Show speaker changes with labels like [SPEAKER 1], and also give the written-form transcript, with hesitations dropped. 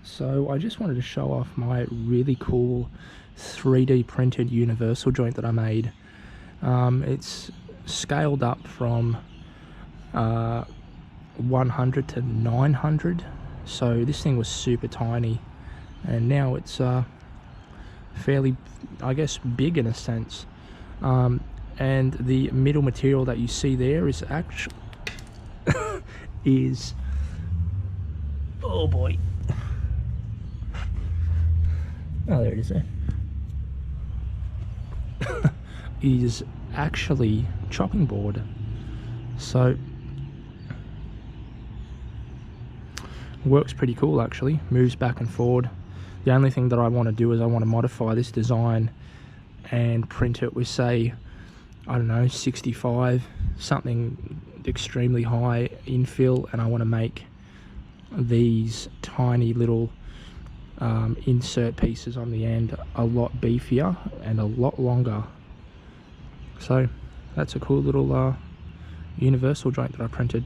[SPEAKER 1] So I just wanted to show off my really cool 3D printed universal joint that I made. It's scaled up from 100 to 900, so this thing was super tiny, and now it's fairly, I guess, big in a sense. And the middle material that you see there is actually oh boy. Oh, there it is there. Is actually chopping board. So works pretty cool actually, moves back and forward. The only thing that I want to do is I want to modify this design and print it with, say, I don't know, 65, something extremely high infill, and I want to make these tiny little insert pieces on the end a lot beefier and a lot longer. So that's a cool little universal joint that I printed.